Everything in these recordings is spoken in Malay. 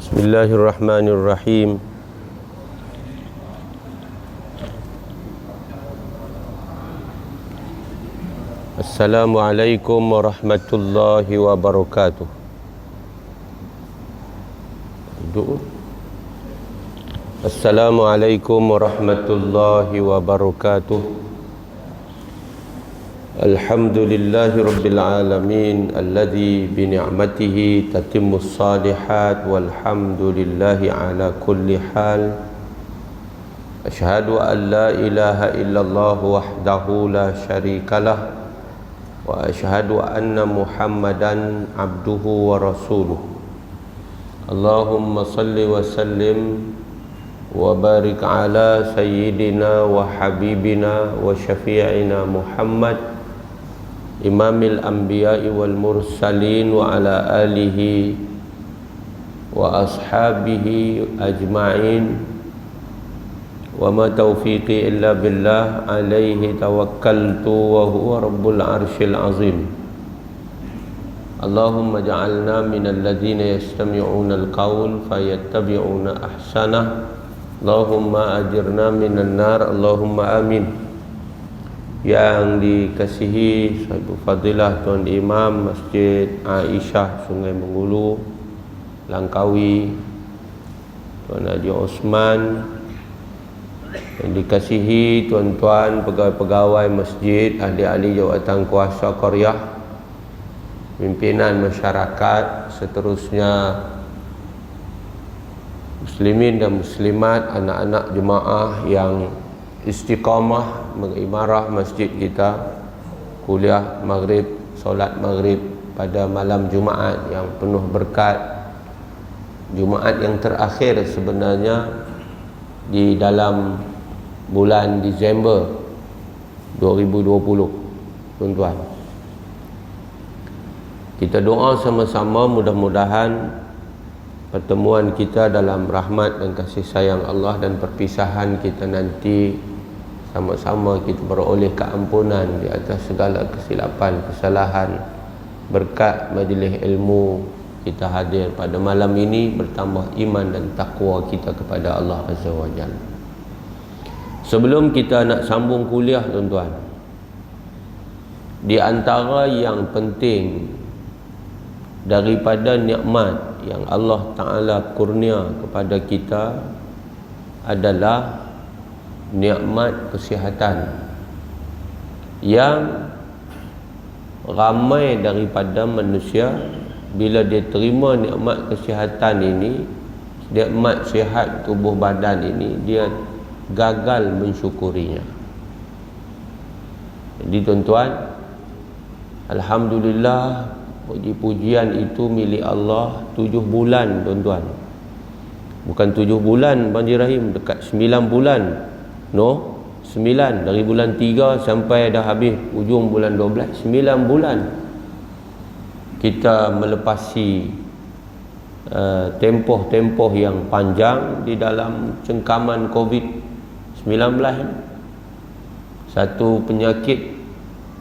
Bismillahirrahmanirrahim. Assalamualaikum warahmatullahi wabarakatuh. Assalamualaikum warahmatullahi wabarakatuh. Alhamdulillahi rabbil alamin alladzi bi ni'matihi tatimmus shalihat walhamdulillahi ala kulli hal. Asyhadu an la ilaha illallah wahdahu la syarikalah wa asyhadu anna Muhammadan abduhu wa rasuluh. Allahumma salli wa sallim wa barik ala sayyidina wa habibina wa syafi'ina Muhammad Imamil Anbiya'i wal Mursalin wa ala alihi wa ashabihi ajma'in wa ma taufiqi illa billah alaihi tawakkaltu wa huwa rabbul arshil azim. Allahumma ja'alna minal ladhina yastami'una al-qawl fayattabi'una ahsanah. Allahumma ajirna minan nar. Allahumma amin. Yang dikasihi Sahibu Fadilah Tuan Imam Masjid Aisyah Sungai Mengulu Langkawi, Tuan Haji Osman, yang dikasihi tuan-tuan pegawai-pegawai masjid, ahli-ahli jawatan kuasa qaryah, pimpinan masyarakat, seterusnya muslimin dan muslimat, anak-anak jemaah yang istiqamah mengimarah masjid kita, kuliah maghrib, solat maghrib pada malam Jumaat yang penuh berkat, Jumaat yang terakhir sebenarnya di dalam bulan Disember 2020. Tuan-tuan, kita doa sama-sama mudah-mudahan pertemuan kita dalam rahmat dan kasih sayang Allah dan perpisahan kita nanti sama-sama kita beroleh keampunan di atas segala kesilapan, kesalahan, berkat majlis ilmu kita hadir pada malam ini, bertambah iman dan takwa kita kepada Allah Azza wa Jalla. Sebelum kita nak sambung kuliah, tuan-tuan, di antara yang penting daripada nikmat yang Allah Ta'ala kurnia kepada kita adalah nikmat kesihatan, yang ramai daripada manusia bila dia terima nikmat kesihatan ini, nikmat sihat tubuh badan ini, dia gagal mensyukurinya. Jadi tuan-tuan, alhamdulillah, puji-pujian itu milik Allah. 7 bulan tuan-tuan, bukan 7 bulan Banji Rahim, dekat 9 bulan. 9 dari bulan 3 sampai dah habis ujung bulan 12, 9 bulan kita melepasi tempoh-tempoh yang panjang di dalam cengkaman COVID-19, satu penyakit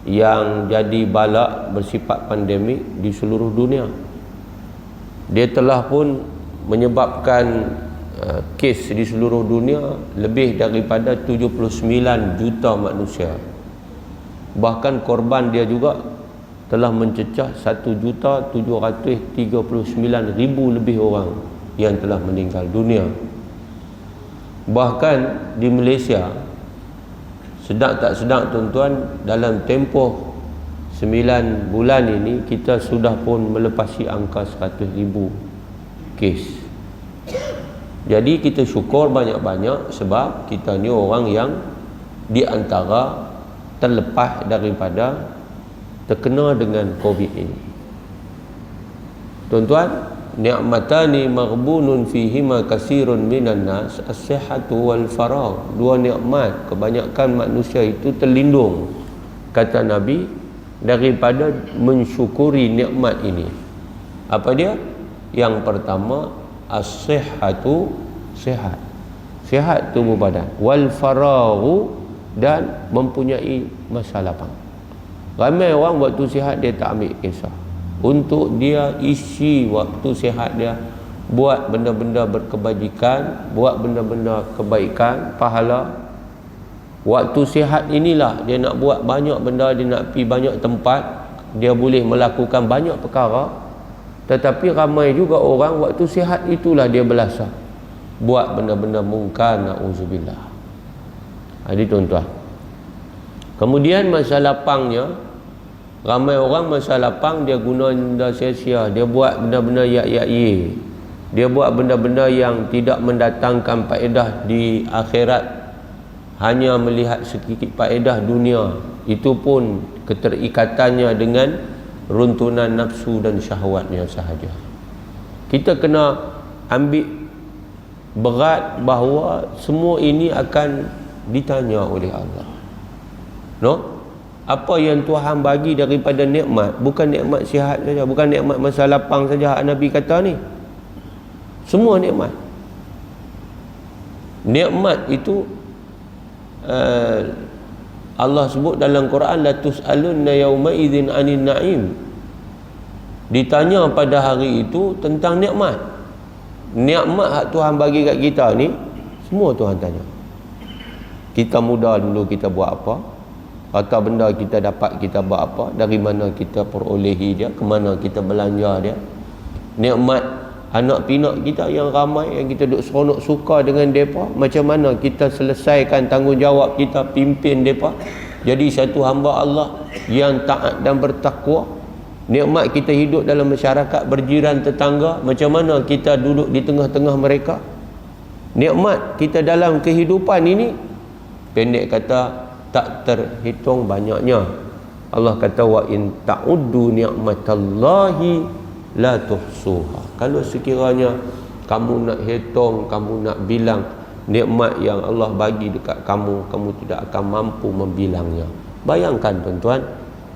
yang jadi balak bersifat pandemik di seluruh dunia. Dia telah pun menyebabkan kes di seluruh dunia lebih daripada 79 juta manusia. Bahkan korban dia juga telah mencecah 1.739.000 lebih orang yang telah meninggal dunia. Bahkan di Malaysia, sedang tak sedang tuan-tuan, dalam tempoh 9 bulan ini kita sudah pun melepasi angka 100,000 kes. Jadi kita syukur banyak-banyak sebab kita ni orang yang di antara terlepas daripada terkena dengan COVID ini. Tuan-tuan, ni'matani maghbunun fihima kasirun minan nas, as-sihhatu wal faragh. 2 nikmat kebanyakan manusia itu terlindung, kata Nabi, daripada mensyukuri nikmat ini. Apa dia? Yang pertama, as-sihhatu, sihat, sihat tubuh badan, wal faraghu, dan mempunyai masa lapang. Ramai orang waktu sihat dia tak ambil kisah. Untuk dia isi waktu sihat dia buat benda-benda berkebajikan, buat benda-benda kebaikan, pahala. Waktu sihat inilah dia nak buat banyak benda, dia nak pergi banyak tempat, dia boleh melakukan banyak perkara. Tetapi ramai juga orang waktu sihat itulah dia belasah buat benda-benda mungkar, na'udzubillah. Jadi tuan-tuan, kemudian masa lapangnya, ramai orang masa lapang dia guna benda sia-sia, dia buat benda-benda yak-yak-ye, dia buat benda-benda yang tidak mendatangkan faedah di akhirat, hanya melihat sedikit faedah dunia. Itu pun keterikatannya dengan runtunan nafsu dan syahwatnya sahaja. Kita kena ambil berat bahawa semua ini akan ditanya oleh Allah. Apa yang Tuhan bagi daripada nikmat, bukan nikmat sihat saja, bukan nikmat masa lapang saja. Nabi kata ni, semua nikmat. Nikmat itu Allah sebut dalam Quran, la tus'alunna yawma idzin 'anil na'im. Ditanya pada hari itu tentang nikmat. Nikmat hak Tuhan bagi kat kita ni, semua Tuhan tanya. Kita muda dulu kita buat apa? Harta benda kita dapat kita buat apa? Dari mana kita perolehi dia? Ke mana kita belanja dia? Nikmat anak pinak kita yang ramai, yang kita duk seronok suka dengan mereka, macam mana kita selesaikan tanggungjawab kita pimpin mereka jadi satu hamba Allah yang taat dan bertakwa. Nikmat kita hidup dalam masyarakat berjiran tetangga, macam mana kita duduk di tengah-tengah mereka. Nikmat kita dalam kehidupan ini, pendek kata, tak terhitung banyaknya. Allah kata, wa in ta'uddu ni'matallahi la tuhsuha. Kalau sekiranya kamu nak hitung, kamu nak bilang nikmat yang Allah bagi dekat kamu, kamu tidak akan mampu membilangnya. Bayangkan tuan-tuan,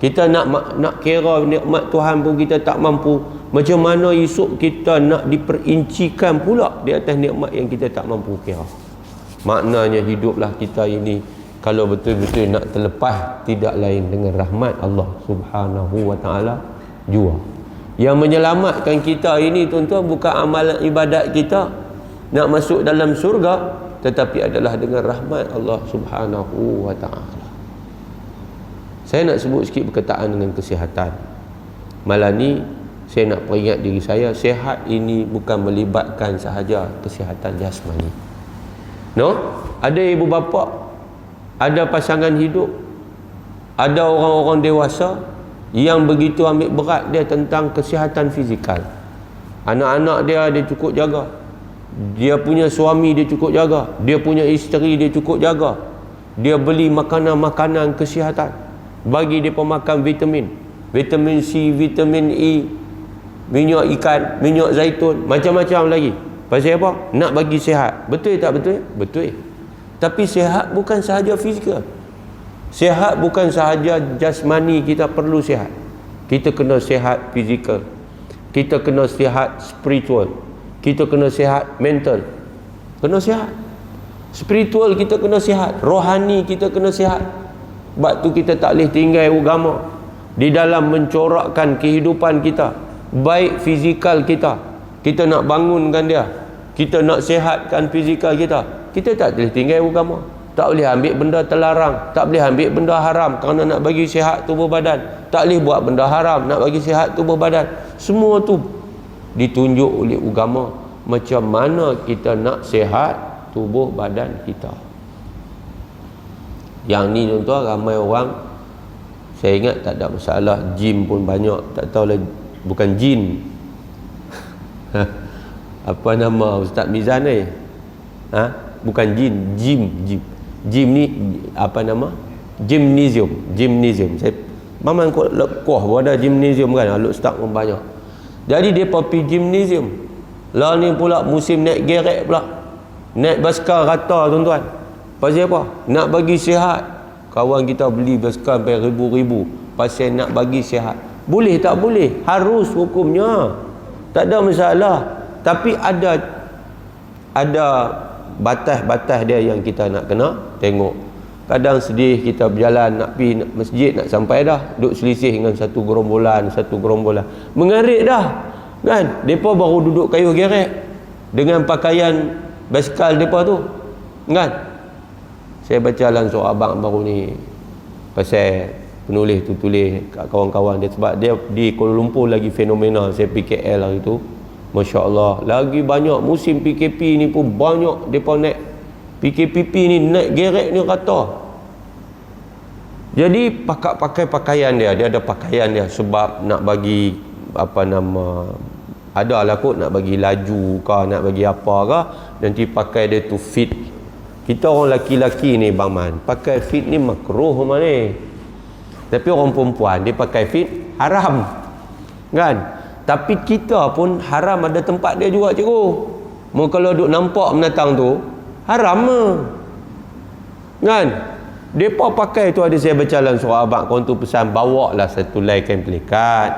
kita nak kira nikmat Tuhan pun kita tak mampu. Macam mana esok kita nak diperincikan pula di atas nikmat yang kita tak mampu kira. Maknanya hiduplah kita ini kalau betul-betul nak terlepas, tidak lain dengan rahmat Allah Subhanahu wa ta'ala jua. Yang menyelamatkan kita ini tuan-tuan bukan amalan ibadat kita nak masuk dalam surga, tetapi adalah dengan rahmat Allah Subhanahu wa ta'ala. Saya nak sebut sikit berkaitan dengan kesihatan. Malam ni saya nak peringat diri saya, sihat ini bukan melibatkan sahaja kesihatan jasmani. Ada ibu bapa, ada pasangan hidup, ada orang-orang dewasa yang begitu ambil berat dia tentang kesihatan fizikal. Anak-anak dia cukup jaga, dia punya suami dia cukup jaga, dia punya isteri dia cukup jaga, dia beli makanan-makanan kesihatan, bagi dia pemakan vitamin C, vitamin E, minyak ikan, minyak zaitun, macam-macam lagi. Pasal apa? Nak bagi sihat. Betul tak betul? Betul. Tapi sihat bukan sahaja fizikal. Sihat bukan sahaja jasmani kita perlu sihat. Kita kena sihat fizikal, kita kena sihat spiritual, kita kena sihat mental, kena sihat. Spiritual kita kena sihat, rohani kita kena sihat. Sebab tu kita tak boleh tinggal agama di dalam mencorakkan kehidupan kita. Baik fizikal kita, kita nak bangunkan dia, kita nak sihatkan fizikal kita, kita tak boleh tinggal agama. Tak boleh ambil benda terlarang, tak boleh ambil benda haram kerana nak bagi sihat tubuh badan, tak boleh buat benda haram nak bagi sihat tubuh badan. Semua tu ditunjuk oleh agama macam mana kita nak sihat tubuh badan kita. Yang ni tuan-tuan, ramai orang, saya ingat tak ada masalah, gym pun banyak, tak tahulah, bukan jin. Apa nama Ustaz Mizan ni? Bukan jin, gym. Gym ni apa nama? Gymnasium. Saya memang kuah pun ada gymnasium kan, aluk start pun banyak. Jadi dia pergi gymnasium. Lah ni pula musim naik gerek pula. Naik basikal rata tuan-tuan. Pasal apa? Nak bagi sihat. Kawan kita beli basikal sampai ribu-ribu pasal nak bagi sihat. Boleh tak boleh? Harus hukumnya. Tak ada masalah. Tapi ada batas-batas dia yang kita nak kena tengok. Kadang sedih kita berjalan nak pergi masjid, nak sampai dah duduk selisih dengan satu gerombolan. Mengarik dah. Kan? Mereka baru duduk kayuh gerek dengan pakaian basikal mereka tu. Kan? Saya baca dalam surah abang baru ni pasal penulis tu tulis kat kawan-kawan dia, sebab dia di Kuala Lumpur lagi fenomena. Saya PKL hari tu, Masya Allah, lagi banyak musim PKP ni pun banyak mereka naik PKPP ni, naik gerek ni rata. Jadi pakai pakaian dia ada pakaian dia sebab nak bagi apa nama, ada lah kot nak bagi laju ke, nak bagi apa ke, nanti pakai dia tu fit. Kita orang laki-laki ni Bang Man, pakai fit ni makruh mana, tapi orang perempuan dia pakai fit haram, kan? Tapi kita pun haram ada tempat dia juga cikgu. Mau kalau duk nampak menatang tu haram kan? Depa pakai tu, ada saya baca dalam surah abang, kawan tu pesan bawa lah satu lai kain pelikat,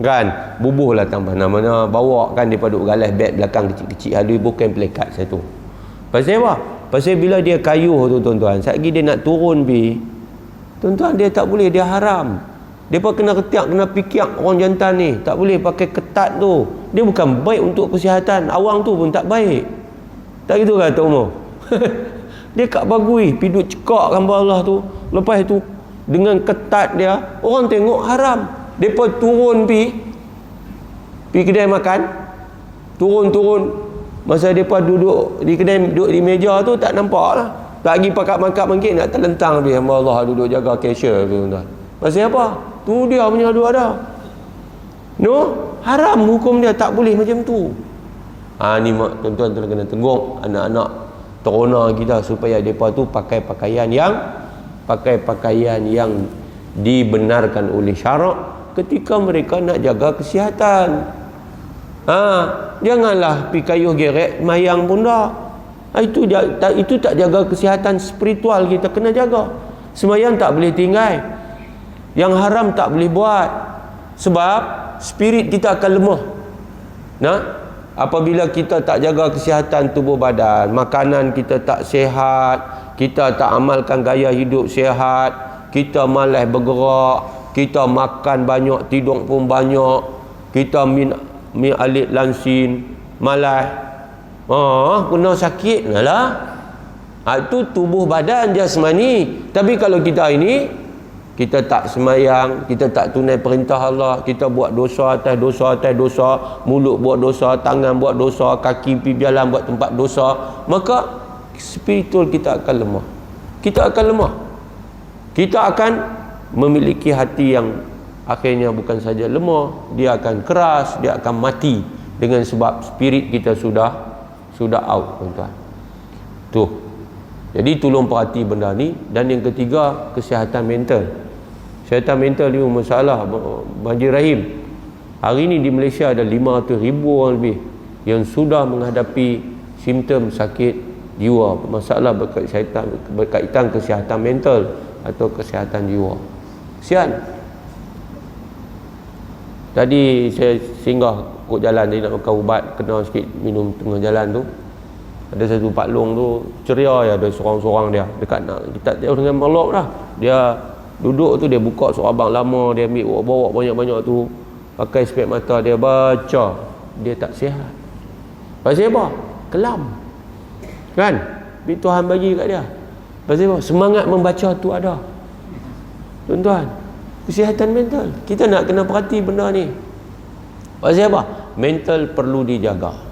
kan? Bubuh lah tambah mana-mana, bawa kan, depa duk galas beg belakang kecil-kecil, ada bukan pelikat satu. Pasal apa? Pasal bila dia kayuh tu tuan-tuan, satgi dia nak turun tuan-tuan, dia tak boleh, dia haram. Depa kena ketiak, kena fikir orang jantan ni, tak boleh pakai ketat tu. Dia bukan baik untuk kesihatan, awang tu pun tak baik. Tak gitu kata umur. Dia kat bagui piduk cekak gambar Allah tu, lepas tu dengan ketat dia, orang tengok haram. Depa turun pi kedai makan, turun masa depa duduk di kedai, duduk di meja tu tak nampak lah, tak pergi pakat-makat mungkin nak terlentang pi hamba Allah duduk jaga cashier tu tuan-tuan. Pasal apa? Tu dia punya dua ada. No, haram hukum dia, tak boleh macam tu. Ni mak tuan-tuan kena tegur anak-anak terona kita supaya mereka tu pakai pakaian yang dibenarkan oleh syarak ketika mereka nak jaga kesihatan. Janganlah pergi kayuh gerek mayang pun dah. Itu tak jaga kesihatan spiritual kita, kena jaga. Sembahyang tak boleh tinggal, yang haram tak boleh buat, sebab spirit kita akan lemah. Apabila kita tak jaga kesihatan tubuh badan, makanan kita tak sihat, kita tak amalkan gaya hidup sihat, kita malas bergerak, kita makan banyak, tidur pun banyak, kita mi alit lansin, malas, kena sakit lah. Itu tubuh badan jasmani. Tapi kalau kita ini, kita tak semayang, kita tak tunai perintah Allah, kita buat dosa atas dosa, mulut buat dosa, tangan buat dosa, kaki pergi jalan buat tempat dosa, maka spiritual kita akan lemah. Kita akan memiliki hati yang akhirnya bukan saja lemah, dia akan keras, dia akan mati, dengan sebab spirit kita sudah out, tuan-tuan. Tu. Jadi tolong perhati benda ni. Dan yang ketiga, kesihatan mental. Kesihatan mental ni masalah banjir rahim. Hari ni di Malaysia ada 500,000 orang lebih yang sudah menghadapi simptom sakit jiwa, masalah berkaitan kesihatan mental atau kesihatan jiwa. Kesian. Tadi saya singgah kod jalan, dia nak makan ubat, kena sikit minum tengah jalan tu. Ada satu Pak Long tu ceria ya, ada seorang-seorang dia dekat nak kita jauh dengan makhluk dah. Dia duduk tu, dia buka surah abang lama, dia ambil bawa banyak-banyak tu, pakai spek mata, dia baca. Dia tak sihat. Pasal apa? Kelam. Kan? Tapi Tuhan bagi kat dia. Pasal apa? Semangat membaca tu ada. Tuan-tuan, kesihatan mental, kita nak kena perhati benda ni. Pasal apa? Mental perlu dijaga.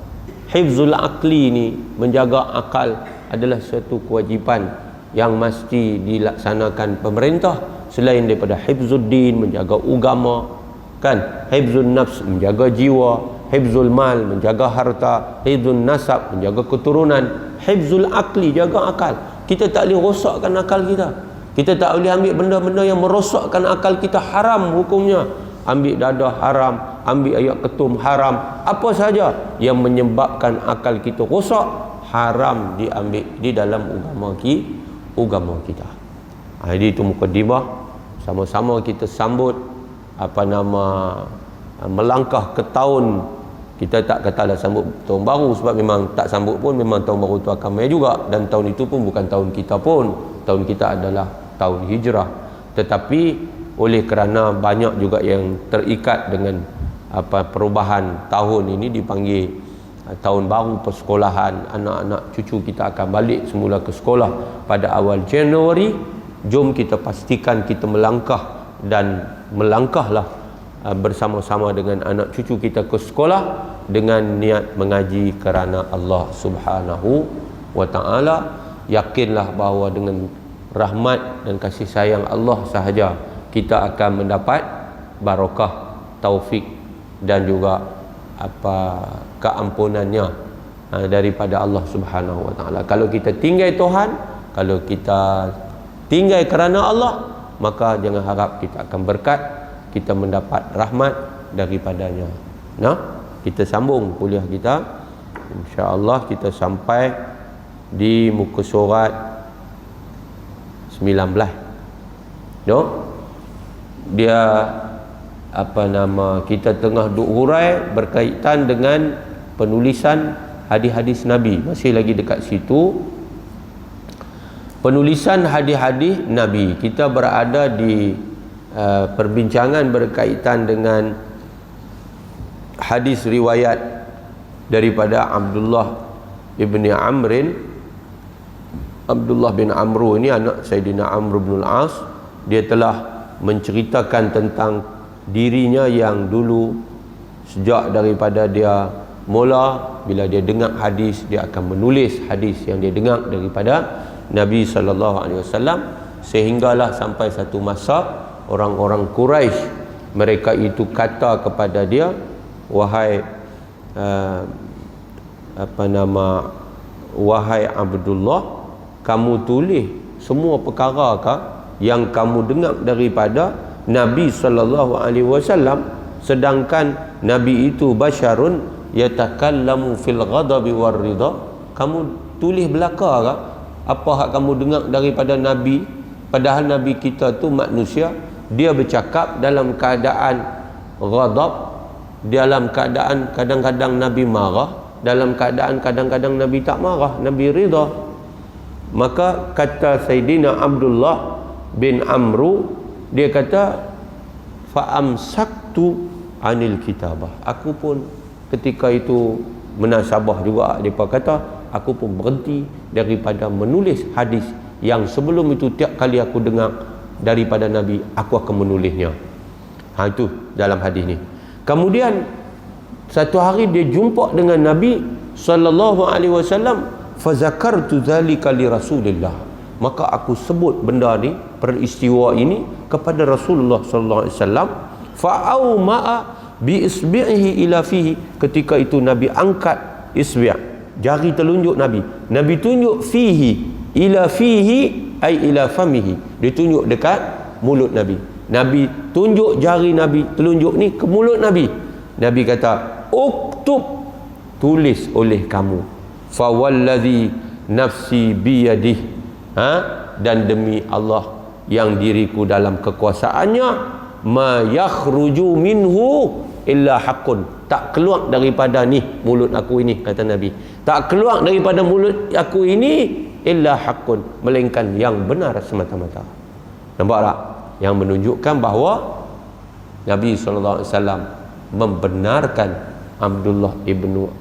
Hifzul akli ni, menjaga akal, adalah suatu kewajipan yang mesti dilaksanakan pemerintah, selain daripada hifzuddin, menjaga agama, kan? Hifzun nafs, menjaga jiwa, hifzul mal, menjaga harta, hifzun nasab, menjaga keturunan, hifzul akli, jaga akal. Kita tak boleh rosakkan akal kita. Kita tak boleh ambil benda-benda yang merosakkan akal kita, haram hukumnya. Ambil dadah haram, ambil ayat ketum haram, apa saja yang menyebabkan akal kita rosak, haram diambil di dalam agama kita. Jadi itu mukadimah. Sama-sama kita sambut melangkah ke tahun. Kita tak katalah sambut tahun baru, sebab memang tak sambut pun memang tahun baru tu akan mai juga, dan tahun itu pun bukan tahun kita pun. Tahun kita adalah tahun hijrah. Tetapi oleh kerana banyak juga yang terikat dengan perubahan tahun ini dipanggil tahun baru persekolahan. Anak-anak cucu kita akan balik semula ke sekolah pada awal Januari. Jom kita pastikan kita melangkah, dan melangkahlah bersama-sama dengan anak cucu kita ke sekolah dengan niat mengaji kerana Allah Subhanahu wa ta'ala. Yakinlah bahawa dengan rahmat dan kasih sayang Allah sahaja kita akan mendapat barakah, taufik dan juga keampunannya daripada Allah Subhanahu wa ta'ala. Kalau kita tinggal Tuhan, kalau kita tinggal kerana Allah, maka jangan harap kita akan berkat, kita mendapat rahmat daripadanya. Nah, kita sambung kuliah kita. Insya-Allah kita sampai di muka surat 19. No? Dia kita tengah duk hurai berkaitan dengan penulisan hadis-hadis Nabi. Masih lagi dekat situ. Penulisan hadis-hadis Nabi. Kita berada di perbincangan berkaitan dengan hadis riwayat daripada Abdullah bin Amru ini anak Sayyidina Amr bin Al-As. Dia telah menceritakan tentang dirinya yang dulu, sejak daripada dia mula, bila dia dengar hadis, dia akan menulis hadis yang dia dengar daripada Nabi SAW, sehinggalah sampai satu masa orang-orang Quraisy, mereka itu kata kepada dia, wahai wahai Abdullah, kamu tulis semua perkara yang kamu dengar daripada Nabi SAW, sedangkan Nabi itu basyarun yatakallamu fil ghadabi war ridha. Kamu tulis belaka apa hak kamu dengar daripada Nabi, padahal Nabi kita tu manusia, dia bercakap dalam keadaan ghadab, dalam keadaan kadang-kadang Nabi marah, dalam keadaan kadang-kadang Nabi tak marah, Nabi ridha. Maka kata Sayyidina Abdullah bin Amru, dia kata, fa'amsaktu anil kitabah. Aku pun ketika itu menasabah juga, dia kata, aku pun berhenti daripada menulis hadis yang sebelum itu tiap kali aku dengar daripada Nabi, aku akan menulisnya. Itu dalam hadis ni. Kemudian satu hari dia jumpa dengan Nabi SAW, fazakartu dzalika li Rasulillah. Maka aku sebut benda ni, peristiwa ini kepada Rasulullah sallallahu alaihi wasallam. Fa'auma'a bi isbi'ihi ila fihi. Ketika itu Nabi angkat isbi', jari telunjuk Nabi. Nabi tunjuk fihi, ila fihi ai ila famihi. Dia tunjuk dekat mulut Nabi. Nabi tunjuk jari Nabi telunjuk ni ke mulut Nabi. Nabi kata, uktub, tulis oleh kamu. Fa wallazi nafsi biyadihi. Dan demi Allah yang diriku dalam kekuasaannya, ma yakhruju minhu illa haqqun. Tak keluar daripada ni mulut aku ini, kata Nabi, tak keluar daripada mulut aku ini illa haqqun, melainkan yang benar semata-mata. Nampak tak? Yang menunjukkan bahawa Nabi SAW membenarkan Abdullah ibnu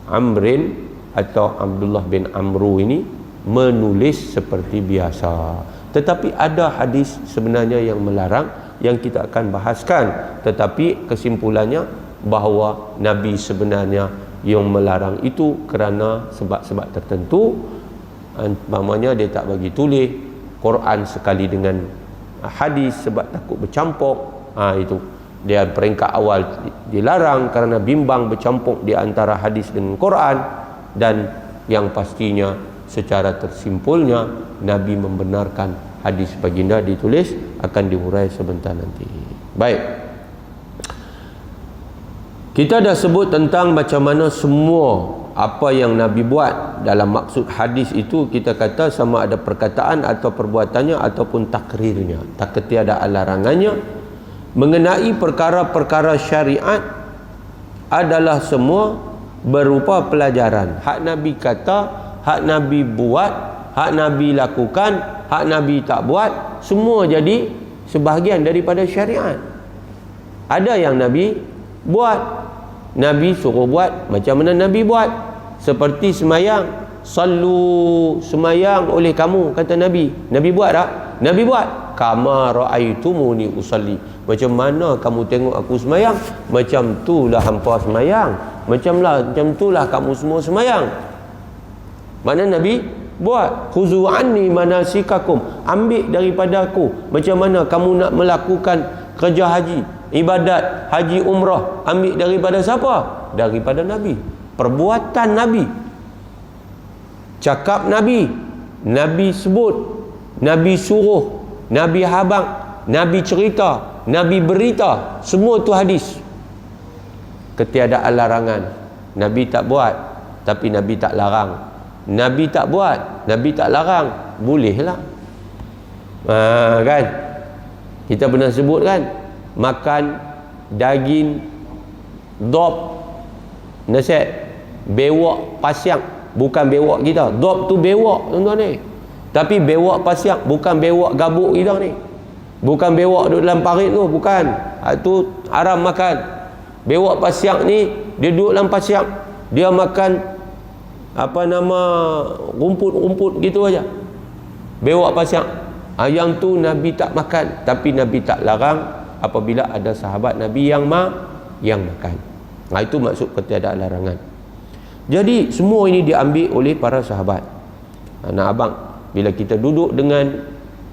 Amrin atau Abdullah bin Amru ini menulis seperti biasa. Tetapi ada hadis sebenarnya yang melarang, yang kita akan bahaskan. Tetapi kesimpulannya bahawa Nabi sebenarnya yang melarang itu kerana sebab-sebab tertentu. Umpamanya dia tak bagi tulis Quran sekali dengan hadis sebab takut bercampur. Itu dia peringkat awal dilarang kerana bimbang bercampur di antara hadis dengan Quran. Dan yang pastinya secara tersimpulnya Nabi membenarkan hadis baginda ditulis, akan dihurai sebentar nanti. Baik, kita dah sebut tentang macam mana semua apa yang Nabi buat. Dalam maksud hadis itu kita kata sama ada perkataan atau perbuatannya ataupun takrirnya, tak ketiada larangannya. Mengenai perkara-perkara syariat adalah semua berupa pelajaran. Hak Nabi kata, hak Nabi buat, hak Nabi lakukan, hak Nabi tak buat, semua jadi sebahagian daripada syariat. Ada yang Nabi buat. Nabi suruh buat macam mana Nabi buat, seperti semayang. Sallu, semayang oleh kamu, kata Nabi. Nabi buat tak? Nabi buat. Kama ra'aitumuni usalli, macam mana kamu tengok aku semayang, macam itulah hampa semayang, macam itulah kamu semua semayang. Mana Nabi buat. Khuzu anni manasikakum, ambil daripada aku macam mana kamu nak melakukan kerja haji, ibadat haji umrah. Ambil daripada siapa? Daripada Nabi. Perbuatan Nabi, cakap Nabi, Nabi sebut, Nabi suruh, Nabi habang, Nabi cerita, Nabi berita, semua tu hadis. Ketiadaan larangan. Nabi tak buat, tapi Nabi tak larang. Nabi tak buat, Nabi tak larang, bolehlah. Kan? Kita pernah sebut kan, makan daging dop, nasihat, bewak pasiang, bukan bewak kita. Dop tu bewak tuan-tuan ni. Tapi bewak pasiang, bukan bewak gabuk kita ni. Bukan bewak duduk dalam parit tu, bukan. Itu haram makan. Bewak pasiang ni, dia duduk dalam pasiang, dia makan rumput-rumput gitu aja. Bewak pasiang. Yang tu Nabi tak makan, tapi Nabi tak larang apabila ada sahabat Nabi yang makan. Itu maksud ketiadaan larangan. Jadi semua ini diambil oleh para sahabat. Anak abang, bila kita duduk dengan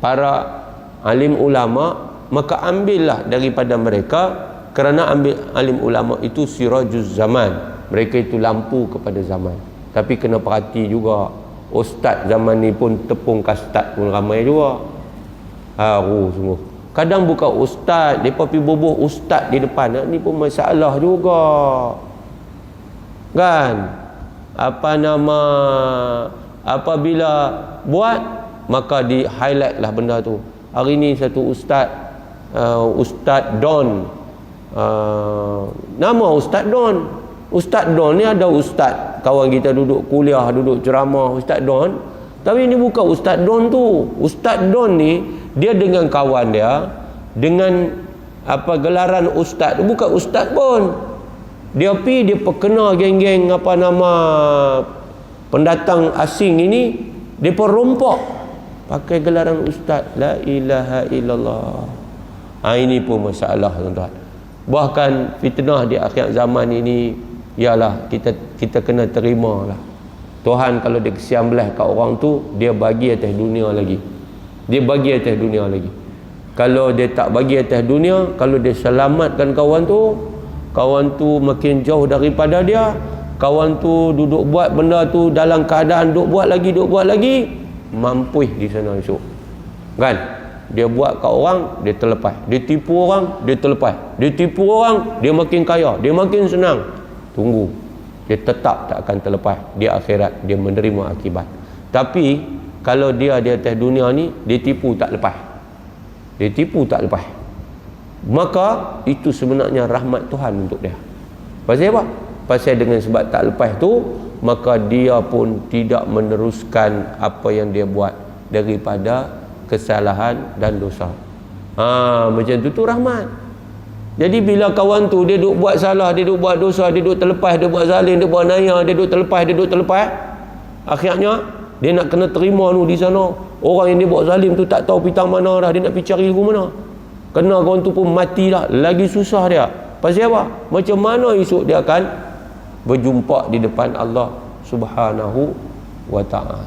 para alim ulama, maka ambillah daripada mereka, kerana ambil alim ulama itu sirajuz zaman, mereka itu lampu kepada zaman. Tapi kena perhati juga, ustaz zaman ni pun tepung kastad pun ramai juga. Haru sungguh. Kadang bukan ustaz, mereka pergi bubuh ustaz di depan, ni pun masalah juga kan. Apabila buat, maka di highlight lah benda tu. Hari ni satu ustaz, Ustaz Don, nama Ustaz Don. Ustaz Don ni ada ustaz kawan kita duduk kuliah, duduk ceramah, Ustaz Don. Tapi ni bukan Ustaz Don tu. Ustaz Don ni, dia dengan kawan dia, dengan gelaran ustaz, bukan ustaz pun. Dia pergi, dia perkena geng-geng pendatang asing ini, dia pun rompak pakai gelaran ustaz. La ilaha illallah. Ini pun masalah tuan-tuan. Bahkan fitnah di akhir zaman ini ialah kita kena terima lah. Tuhan kalau dia kesian belah kat orang tu, dia bagi atas dunia lagi. Dia bagi atas dunia lagi. Kalau dia tak bagi atas dunia, kalau dia selamatkan kawan tu makin jauh daripada dia, kawan tu duduk buat benda tu dalam keadaan duduk buat lagi, mampuih di sana esok. Kan? Dia buat kat orang, dia terlepas. Dia tipu orang, dia terlepas. Dia tipu orang, dia makin kaya, dia makin senang. Tunggu, dia tetap tak akan terlepas. Di akhirat dia menerima akibat. Tapi kalau dia di atas dunia ni, dia tipu tak lepas, maka itu sebenarnya rahmat Tuhan untuk dia. Pasal apa? Pasal dengan sebab tak lepas tu, maka dia pun tidak meneruskan apa yang dia buat daripada kesalahan dan dosa. Macam tu rahmat. Jadi bila kawan tu dia duk buat salah, dia duk buat dosa, dia duk terlepas, dia buat zalim, dia buat naya, dia duk terlepas, akhirnya dia nak kena terima tu di sana. Orang yang dia buat zalim tu tak tahu pitang mana dah, dia nak pergi cari ke mana. Kena kawan tu pun mati dah, lagi susah dia. Pasal apa? Macam mana esok dia akan berjumpa di depan Allah Subhanahu wa ta'ala.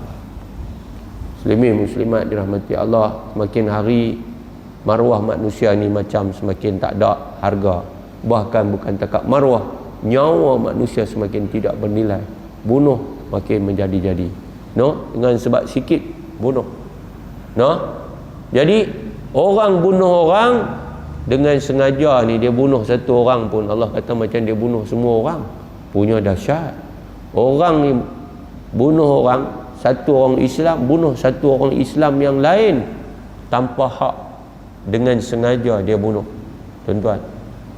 Muslimin muslimat dirahmati Allah, semakin hari maruah manusia ni macam semakin tak ada harga. Bahkan bukan takat maruah, nyawa manusia semakin tidak bernilai. Bunuh makin menjadi-jadi. Dengan sebab sikit bunuh. Jadi orang bunuh orang dengan sengaja ni, dia bunuh satu orang pun Allah kata macam dia bunuh semua orang. Punya dahsyat. Orang ni bunuh orang, satu orang Islam bunuh satu orang Islam yang lain tanpa hak, dengan sengaja dia bunuh, tuan-tuan,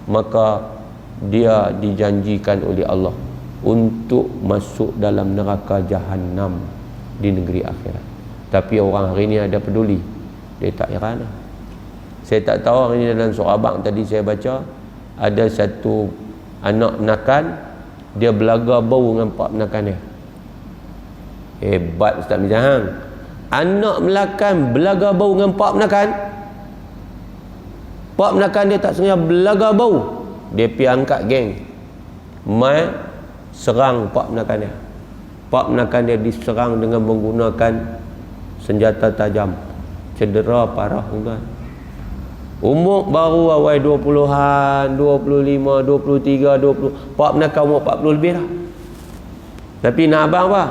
maka dia dijanjikan oleh Allah untuk masuk dalam neraka Jahannam di negeri akhirat. Tapi orang hari ni ada peduli, dia tak heran. Saya tak tahu hari ni dalam surah Abang tadi saya baca ada satu Anak menakan, dia belaga bau dengan pak menakan dia. Hebat Ustaz Mizan. Anak menakan belaga bau dengan pak menakan. Pak menakan dia tak sengaja belaga bau. Dia pergi angkat geng. Mai serang pak menakan dia. Pak menakan dia diserang dengan menggunakan senjata tajam. Cedera parah tuan. Umur baru awal 20-an, 25, 23, 20. Pak menakan umur 40 lebih dah. Tapi nak abang apa?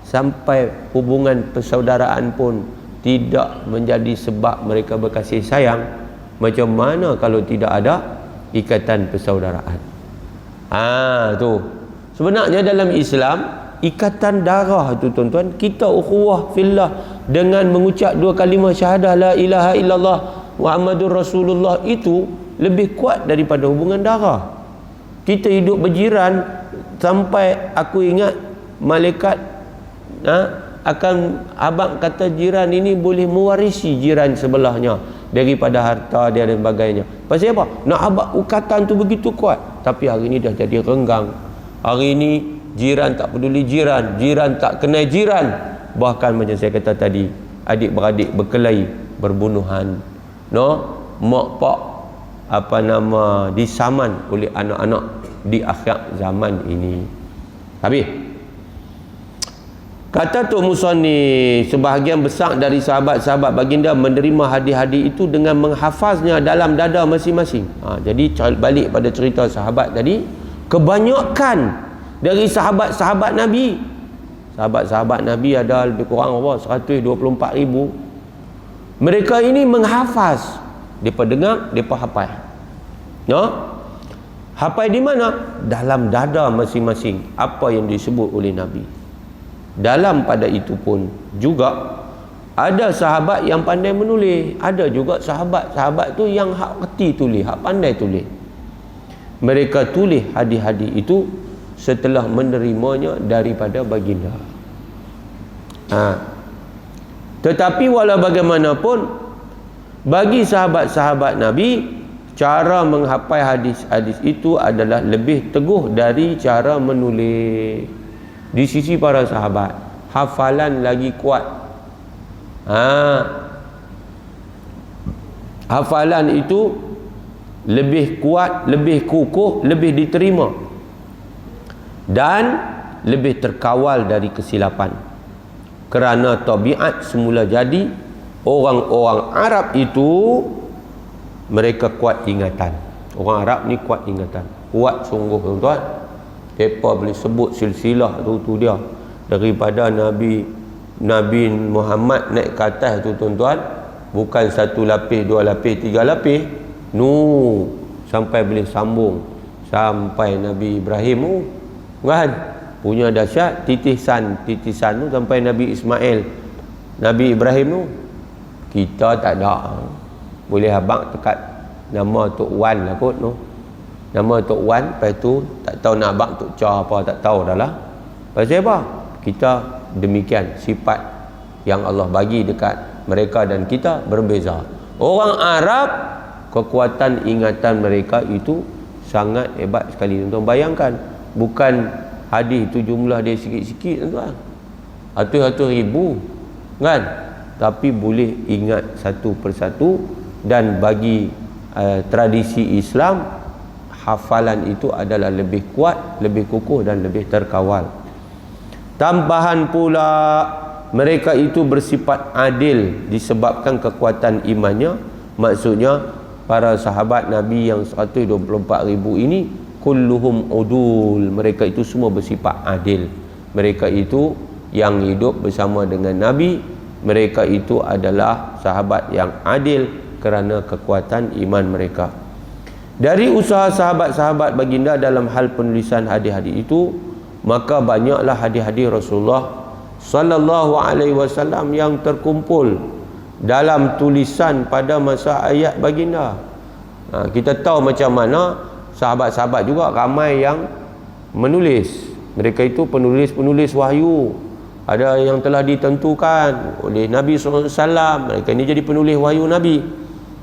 Sampai hubungan persaudaraan pun tidak menjadi sebab mereka berkasih sayang. Macam mana kalau tidak ada ikatan persaudaraan? Tu. Sebenarnya dalam Islam, ikatan darah tu tuan-tuan, kita ukhuwah fillah dengan mengucap dua kalimah syahadah la ilaha illallah Muhammadur Rasulullah itu lebih kuat daripada hubungan darah. Kita hidup berjiran sampai aku ingat malaikat akan abang kata jiran ini boleh mewarisi jiran sebelahnya daripada harta dia dan sebagainya. Pasal apa? Nak abang ukatan tu begitu kuat. Tapi hari ini dah jadi renggang. Hari ini jiran tak peduli jiran, jiran tak kenal jiran. Bahkan macam saya kata tadi, adik-beradik berkelahi, berbunuhan. Mak pak disaman oleh anak-anak di akhir zaman ini. Habis. Kata Tok Musani, sebahagian besar dari sahabat-sahabat baginda menerima hadis-hadis itu dengan menghafaznya dalam dada masing-masing. Jadi balik pada cerita sahabat tadi, kebanyakan dari sahabat-sahabat Nabi, sahabat-sahabat Nabi ada lebih kurang 124,000. Mereka ini menghafaz. Mereka dengar, mereka hafal. Hafal di mana? Dalam dada masing-masing. Apa yang disebut oleh Nabi. Dalam pada itu pun juga ada sahabat yang pandai menulis. Ada juga sahabat-sahabat tu yang hak reti tulis, hak pandai tulis. Mereka tulis hadis-hadis itu setelah menerimanya daripada baginda. Tetapi walau bagaimanapun, bagi sahabat-sahabat Nabi, cara menghafal hadis-hadis itu adalah lebih teguh dari cara menulis. Di sisi para sahabat, hafalan lagi kuat. Hafalan itu lebih kuat, lebih kukuh, lebih diterima dan lebih terkawal dari kesilapan. Kerana tabiat semula jadi orang-orang Arab itu mereka kuat ingatan. Orang Arab ni kuat ingatan. Kuat sungguh tuan-tuan. Mereka boleh sebut silsilah tu dia. Daripada Nabi Muhammad naik ke atas tu tuan-tuan, bukan satu lapis, dua lapis, tiga lapis. Sampai boleh sambung sampai Nabi Ibrahim kan? Punya dahsyat. Titisan tu sampai Nabi Ismail, Nabi Ibrahim tu. Kita tak ada. Boleh abang tekat nama Tok Wan lah kot tu. Nama Tok Wan, lepas tu tak tahu nak abang Tok Cha apa, tak tahu dah lah. Pasal apa? Kita demikian sifat yang Allah bagi dekat mereka dan kita berbeza. Orang Arab, kekuatan ingatan mereka itu sangat hebat sekali. Tuan-tuan bayangkan, bukan hadis itu jumlah dia sikit-sikit tuan-tuan, ratus-ratus ribu kan, tapi boleh ingat satu persatu. Dan bagi tradisi Islam, hafalan itu adalah lebih kuat, lebih kukuh dan lebih terkawal. Tambahan pula, mereka itu bersifat adil disebabkan kekuatan imannya. Maksudnya para sahabat Nabi yang 124,000 ini kulluhum udul, mereka itu semua bersifat adil. Mereka itu yang hidup bersama dengan Nabi, mereka itu adalah sahabat yang adil kerana kekuatan iman mereka. Dari usaha sahabat-sahabat baginda dalam hal penulisan hadis-hadis itu, maka banyaklah hadis-hadis Rasulullah sallallahu alaihi wasallam yang terkumpul dalam tulisan pada masa ayat baginda. Kita tahu macam mana sahabat-sahabat juga ramai yang menulis. Mereka itu penulis-penulis wahyu. Ada yang telah ditentukan oleh Nabi SAW. Mereka ini jadi penulis wahyu Nabi.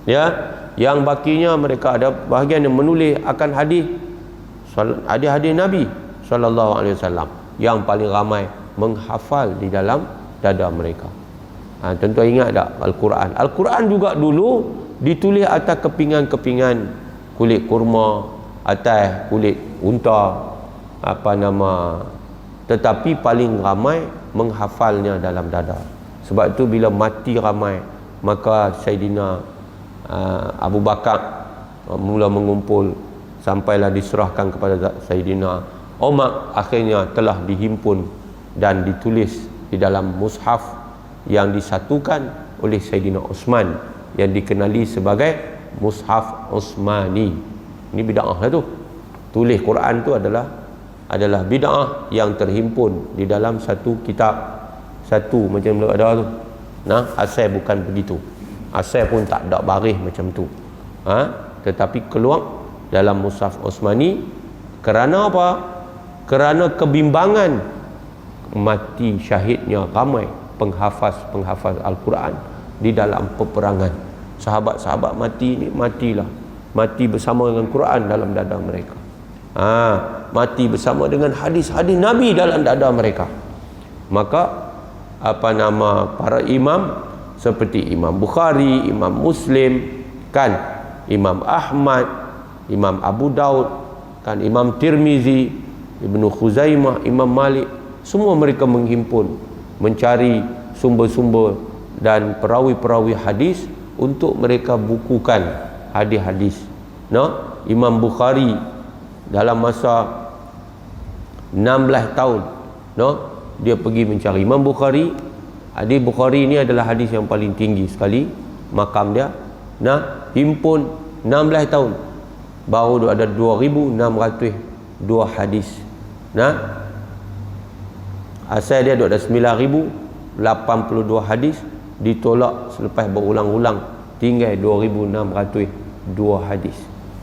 Ya, yang bakinya mereka ada bahagian yang menulis akan hadis hadis-hadis Nabi sallallahu alaihi wasallam yang paling ramai menghafal di dalam dada mereka. Tentu ingat tak Al-Quran? Al-Quran juga dulu ditulis atas kepingan-kepingan kulit kurma, atas kulit unta, tetapi paling ramai menghafalnya dalam dada. Sebab itu bila mati ramai, maka Saidina Abu Bakar mula mengumpul sampailah diserahkan kepada Saidina Umar, akhirnya telah dihimpun dan ditulis di dalam mushaf yang disatukan oleh Saidina Uthman yang dikenali sebagai Mushaf Uthmani. Ini bid'ah lah tu. Tulis Quran tu adalah bid'ah yang terhimpun di dalam satu kitab, satu macam ada tu. Asal bukan begitu. Asal pun tak ada baris macam tu. Tetapi keluar dalam Mushaf Uthmani kerana apa? Kerana kebimbangan mati syahidnya ramai penghafaz Al-Quran di dalam peperangan. Sahabat-sahabat mati ni mati bersama dengan Quran dalam dada mereka. Mati bersama dengan hadis-hadis Nabi dalam dada mereka. Maka para imam seperti Imam Bukhari, Imam Muslim, kan, Imam Ahmad, Imam Abu Daud, kan, Imam Tirmizi, Ibnu Khuzaimah, Imam Malik, semua mereka menghimpun, mencari sumber-sumber dan perawi-perawi hadis untuk mereka bukukan hadis-hadis. Imam Bukhari dalam masa 16 tahun dia pergi mencari. Imam Bukhari, hadis Bukhari ini adalah hadis yang paling tinggi sekali makam dia. Himpun 16 tahun baru ada 2602 hadis. Asal dia ada 9082 hadis, ditolak selepas berulang-ulang tinggal 2602 hadis.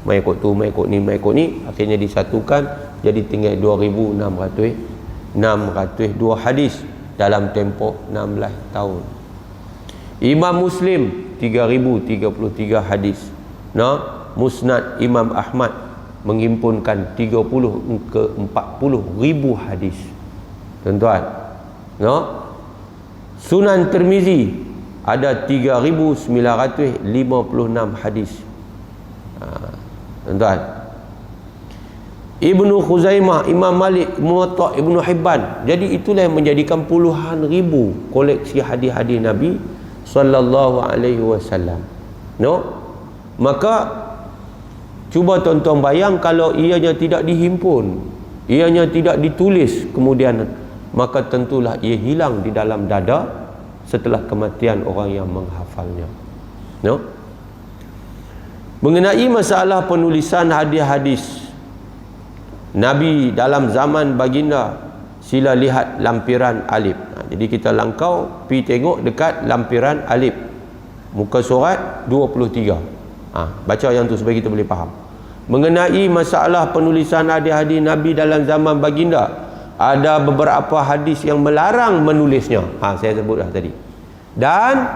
Mai ikut tu, mai ikut ni, akhirnya disatukan jadi tinggal 2602 hadis dalam tempoh 16 tahun. Imam Muslim 3033 hadis. Musnad Imam Ahmad menghimpunkan 30 ke 40 ribu hadis. Tuan-tuan, Sunan Tirmizi ada 3956 hadis. Tuan-tuan, Ibnu Khuzaimah, Imam Malik, Muwatta, Ibnu Hibban. Jadi itulah yang menjadikan puluhan ribu koleksi hadis-hadis Nabi sallallahu alaihi wasallam. Maka cuba tuan-tuan bayang kalau ianya tidak dihimpun, ianya tidak ditulis kemudian, maka tentulah ia hilang di dalam dada setelah kematian orang yang menghafalnya. Mengenai masalah penulisan hadis-hadis Nabi dalam zaman baginda, sila lihat lampiran alif. Jadi kita langkau pi tengok dekat lampiran alif, muka surat 23. Baca yang tu supaya kita boleh faham. Mengenai masalah penulisan hadis-hadis Nabi dalam zaman baginda, ada beberapa hadis yang melarang menulisnya. Saya sebut dah tadi. Dan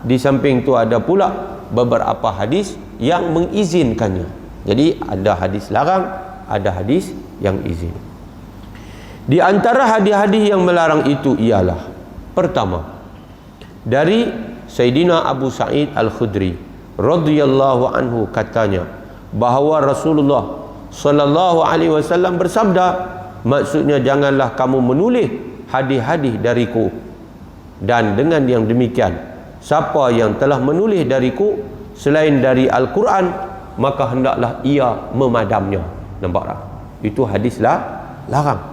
di samping tu ada pula beberapa hadis yang mengizinkannya. Jadi ada hadis larang, ada hadis yang izin. Di antara hadis-hadis yang melarang itu ialah, pertama, dari Sayyidina Abu Sa'id Al-Khudri radhiyallahu anhu, katanya bahawa Rasulullah sallallahu alaihi wasallam bersabda, maksudnya janganlah kamu menulis hadis-hadis dariku, dan dengan yang demikian siapa yang telah menulis dariku selain dari Al-Quran, maka hendaklah ia memadamnya. Nampak tak? Itu hadislah larang.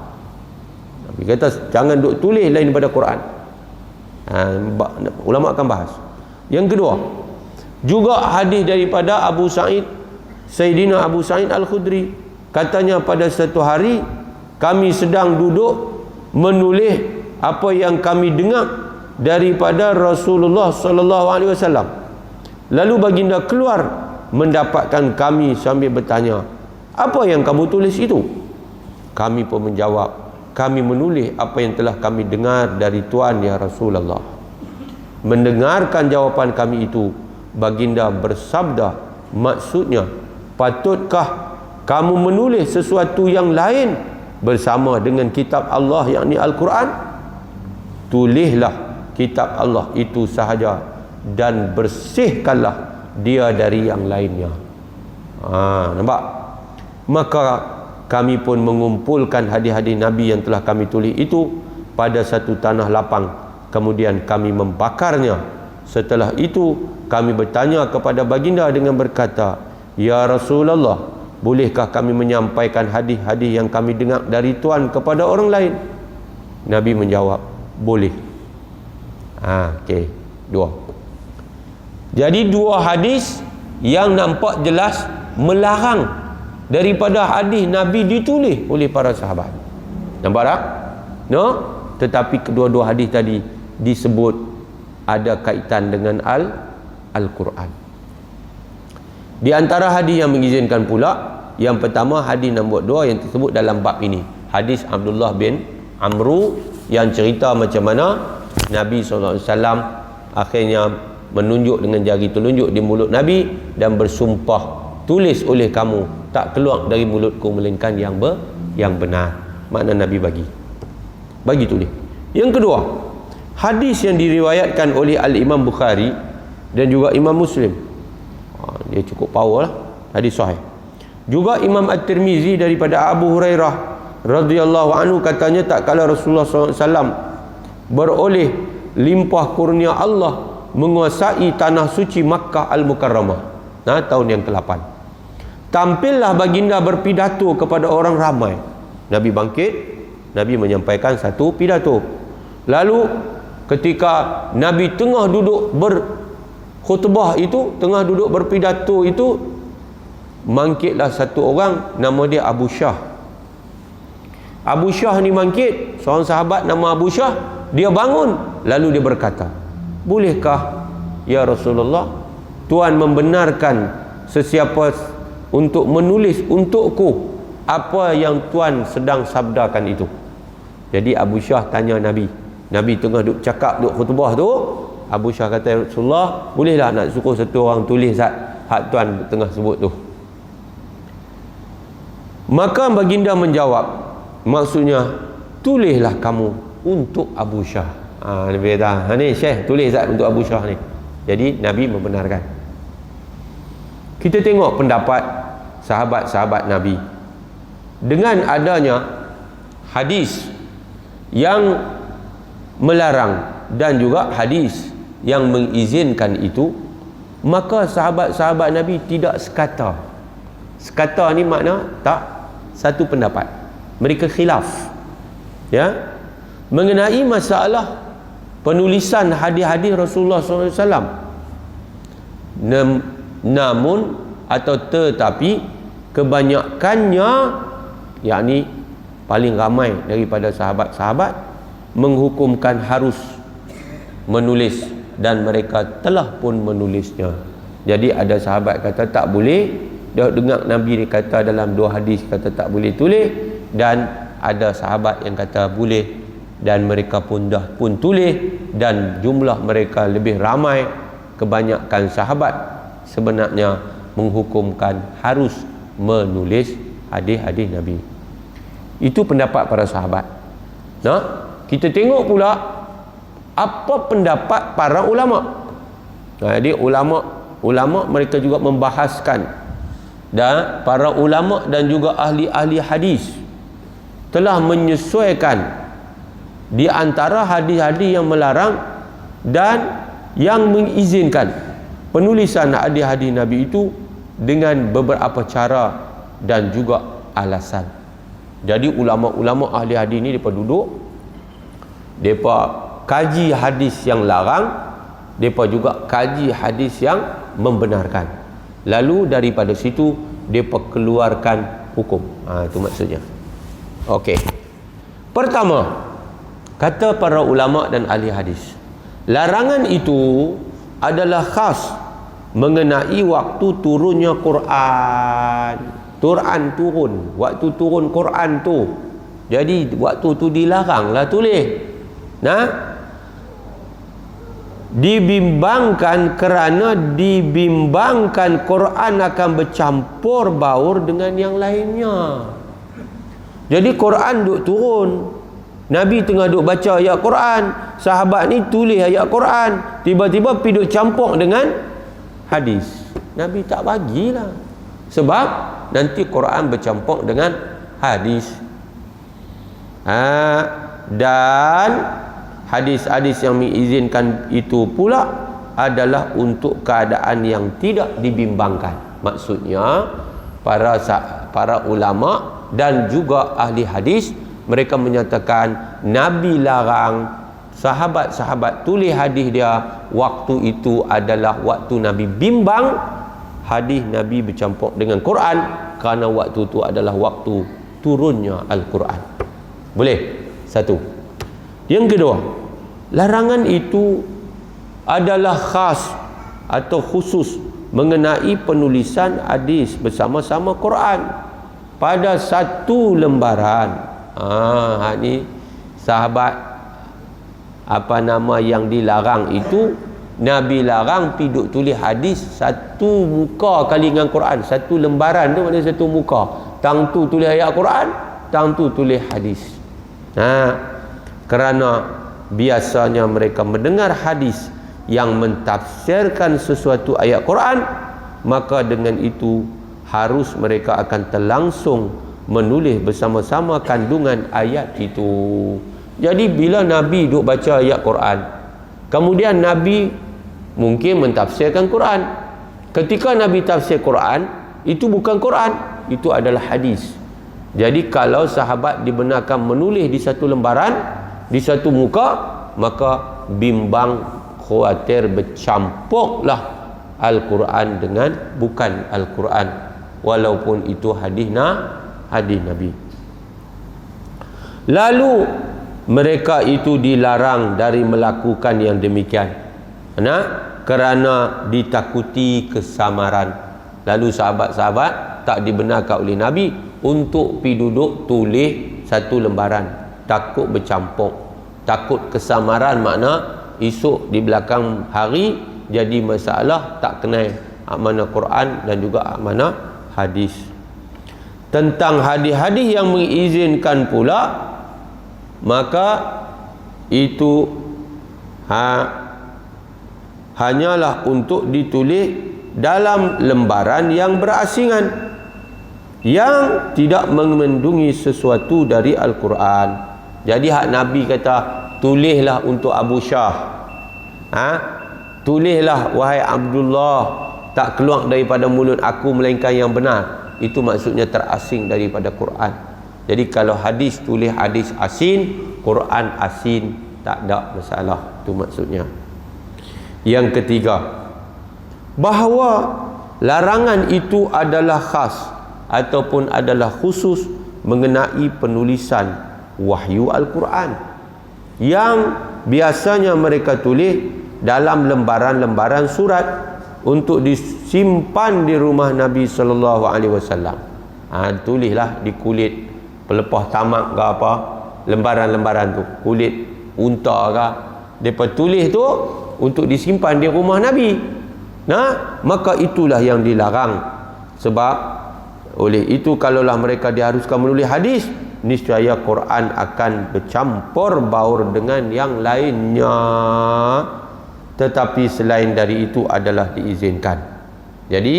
Nabi kata jangan duk tulis lain daripada Quran. Ulama akan bahas. Yang kedua, juga hadis daripada Abu Sa'id, Sayyidina Abu Sa'id Al-Khudri, katanya pada satu hari kami sedang duduk menulis apa yang kami dengar daripada Rasulullah sallallahu alaihi wasallam. Lalu baginda keluar mendapatkan kami sambil bertanya, apa yang kamu tulis itu? Kami pun menjawab, kami menulis apa yang telah kami dengar dari Tuhan ya Rasulullah. Mendengarkan jawapan kami itu, baginda bersabda, maksudnya patutkah kamu menulis sesuatu yang lain bersama dengan kitab Allah, yakni Al-Quran, tulislah kitab Allah itu sahaja dan bersihkanlah dia dari yang lainnya. Nampak? Maka kami pun mengumpulkan hadis-hadis Nabi yang telah kami tulis itu pada satu tanah lapang, kemudian kami membakarnya. Setelah itu kami bertanya kepada baginda dengan berkata, ya Rasulullah, bolehkah kami menyampaikan hadis-hadis yang kami dengar dari Tuan kepada orang lain? Nabi menjawab, boleh. Okey, dua. Jadi dua hadis yang nampak jelas melarang daripada hadis Nabi ditulis oleh para sahabat. Nampak tak? No? Tetapi kedua-dua hadis tadi disebut ada kaitan dengan Al-Quran. Di antara hadis yang mengizinkan pula, yang pertama hadis nombor 2 yang tersebut dalam bab ini, hadis Abdullah bin Amru yang cerita macam mana Nabi SAW akhirnya menunjuk dengan jari telunjuk di mulut Nabi dan bersumpah, tulis oleh kamu, tak keluar dari mulutku melainkan yang benar. Makna Nabi bagi tulis. Yang kedua, hadis yang diriwayatkan oleh Al-Imam Bukhari dan juga Imam Muslim. Dia cukup power lah, hadis sahih. Juga Imam At-Tirmizi daripada Abu Hurairah radhiyallahu anhu katanya, tak kala Rasulullah SAW beroleh limpah kurnia Allah menguasai tanah suci Makkah Al-Mukarramah, tahun yang ke-8, tampillah baginda berpidato kepada orang ramai. Nabi bangkit, Nabi menyampaikan satu pidato. Lalu ketika Nabi tengah duduk berkhutbah itu, tengah duduk berpidato itu, bangkitlah satu orang, nama dia Abu Syah. Abu Syah ni bangkit, seorang sahabat nama Abu Syah. Dia bangun, lalu dia berkata, bolehkah ya Rasulullah, Tuan membenarkan sesiapa untuk menulis untukku apa yang Tuan sedang sabdakan itu? Jadi Abu Syah tanya Nabi. Nabi tengah duk cakap, duk khutbah tu, Abu Syah kata, ya Rasulullah, bolehlah nak suruh satu orang tulis hak Tuan tengah sebut tu? Maka baginda menjawab, maksudnya tulislah kamu untuk Abu Syah. Nabi kata, ni Syekh tulis untuk Abu Syah ni. Jadi Nabi membenarkan. Kita tengok pendapat sahabat-sahabat Nabi dengan adanya hadis yang melarang dan juga hadis yang mengizinkan itu, maka sahabat-sahabat Nabi tidak sekata. Sekata ni makna tak satu pendapat. Mereka khilaf, ya, mengenai masalah penulisan hadis-hadis Rasulullah SAW. Namun atau tetapi kebanyakannya, yakni paling ramai daripada sahabat-sahabat, menghukumkan harus menulis, dan mereka telah pun menulisnya. Jadi ada sahabat kata tak boleh, dia dengar Nabi kata dalam dua hadis kata tak boleh tulis, dan ada sahabat yang kata boleh, dan mereka pun dah pun tulis, dan jumlah mereka lebih ramai. Kebanyakan sahabat sebenarnya menghukumkan harus menulis hadis-hadis Nabi. Itu pendapat para sahabat. Kita tengok pula apa pendapat para ulama. Jadi ulama mereka juga membahaskan, dan para ulama dan juga ahli-ahli hadis telah menyesuaikan di antara hadis-hadis yang melarang dan yang mengizinkan penulisan hadis-hadis Nabi itu dengan beberapa cara dan juga alasan. Jadi ulama-ulama ahli hadis ni depa duduk, depa kaji hadis yang larang, depa juga kaji hadis yang membenarkan. Lalu daripada situ depa keluarkan hukum. Itu maksudnya. Okey. Pertama, kata para ulama dan ahli hadis, larangan itu adalah khas mengenai waktu turunnya Quran. Quran turun, waktu turun Quran tu. Jadi waktu tu dilaranglah tulis. Dibimbangkan kerana dibimbangkan Quran akan bercampur baur dengan yang lainnya. Jadi Quran duk turun, Nabi tengah duk baca ayat Quran, sahabat ni tulis ayat Quran, tiba-tiba pergi duk campur dengan hadis. Nabi tak bagilah, sebab nanti Quran bercampur dengan hadis. Dan hadis-hadis yang mengizinkan itu pula adalah untuk keadaan yang tidak dibimbangkan. Maksudnya para ulama dan juga ahli hadis, mereka menyatakan Nabi larang sahabat-sahabat tulis hadis dia waktu itu adalah waktu Nabi bimbang, hadis Nabi bercampur dengan Quran kerana waktu itu adalah waktu turunnya Al-Quran. Boleh? Satu. Yang kedua, larangan itu adalah khas atau khusus mengenai penulisan hadis bersama-sama Quran pada satu lembaran. Ni sahabat yang dilarang itu, Nabi larang piduk tulis hadis satu muka kali dengan Quran. Satu lembaran tu maknanya satu muka. Tang tu tulis ayat Quran, tang tu tulis hadis. Kerana biasanya mereka mendengar hadis yang mentafsirkan sesuatu ayat Quran, maka dengan itu harus mereka akan terlangsung menulis bersama-sama kandungan ayat itu. Jadi bila Nabi duk baca ayat Quran, kemudian Nabi mungkin mentafsirkan Quran. Ketika Nabi tafsir Quran, itu bukan Quran, itu adalah hadis. Jadi kalau sahabat dibenarkan menulis di satu lembaran, di satu muka, maka bimbang khawatir bercampurlah Al-Quran dengan bukan Al-Quran, walaupun itu hadis Nabi. Lalu mereka itu dilarang dari melakukan yang demikian kerana ditakuti kesamaran. Lalu sahabat-sahabat tak dibenarkan oleh Nabi untuk pergi duduk tulis satu lembaran, takut bercampur, takut kesamaran, makna esok di belakang hari jadi masalah, tak kenal mana Quran dan juga mana hadis. Tentang hadis-hadis yang mengizinkan pula, maka itu hanyalah untuk ditulis dalam lembaran yang berasingan, yang tidak mengandungi sesuatu dari Al-Quran. Jadi hak Nabi kata, tulislah untuk Abu Syah, tulislah wahai Abdullah, tak keluar daripada mulut aku melainkan yang benar. Itu maksudnya terasing daripada Quran. Jadi kalau hadis tulis hadis asin, Quran asin, tak ada masalah. Itu maksudnya. Yang ketiga, bahawa larangan itu adalah khas ataupun adalah khusus mengenai penulisan wahyu Al-Quran yang biasanya mereka tulis dalam lembaran-lembaran surat untuk disimpan di rumah Nabi sallallahu alaihi wasallam. Tulislah di kulit pelepah tamak ke apa, lembaran-lembaran tu, kulit unta ke, depa tulis tu untuk disimpan di rumah Nabi. Maka itulah yang dilarang. Sebab oleh itu kalaulah mereka diharuskan menulis hadis, niscaya Quran akan bercampur baur dengan yang lainnya. Tetapi selain dari itu adalah diizinkan. Jadi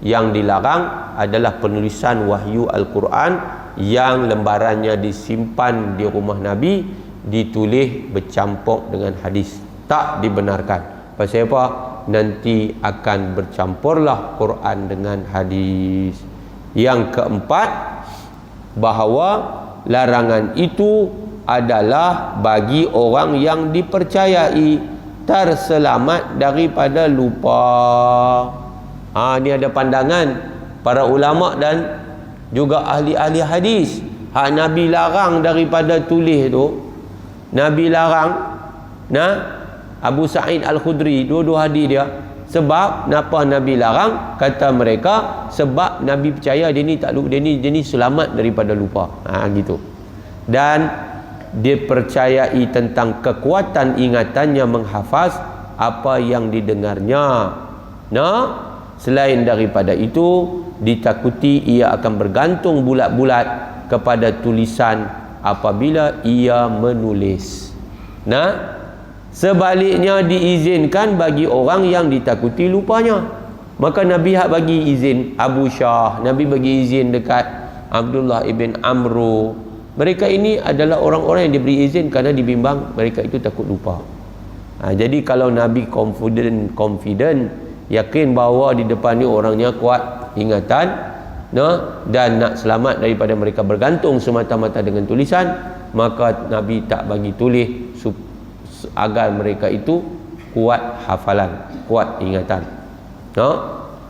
yang dilarang adalah penulisan wahyu Al-Quran yang lembarannya disimpan di rumah Nabi, ditulis bercampur dengan hadis. Tak dibenarkan. Pasal apa? Nanti akan bercampurlah Quran dengan hadis. Yang keempat, bahawa larangan itu adalah bagi orang yang dipercayai terselamat daripada lupa. Ni ada pandangan para ulama dan juga ahli-ahli hadis. Hak Nabi larang daripada tulis tu, Nabi larang Abu Sa'id Al-Khudri, dua-dua hadis dia. Sebab kenapa Nabi larang? Kata mereka sebab Nabi percaya dia ni selamat daripada lupa. Gitu. Dan dia percayai tentang kekuatan ingatannya menghafaz apa yang didengarnya. Nah, selain daripada itu, ditakuti ia akan bergantung bulat-bulat kepada tulisan apabila ia menulis. Nah, sebaliknya diizinkan bagi orang yang ditakuti lupanya. Maka Nabi bagi izin Abu Syah, Nabi bagi izin dekat Abdullah ibn Amru. Mereka ini adalah orang-orang yang diberi izin kerana dibimbang mereka itu takut lupa. Jadi kalau Nabi confident, yakin bahawa di depan ni orangnya kuat ingatan, dan nak selamat daripada mereka bergantung semata-mata dengan tulisan, maka Nabi tak bagi tulis agar mereka itu kuat hafalan, kuat ingatan.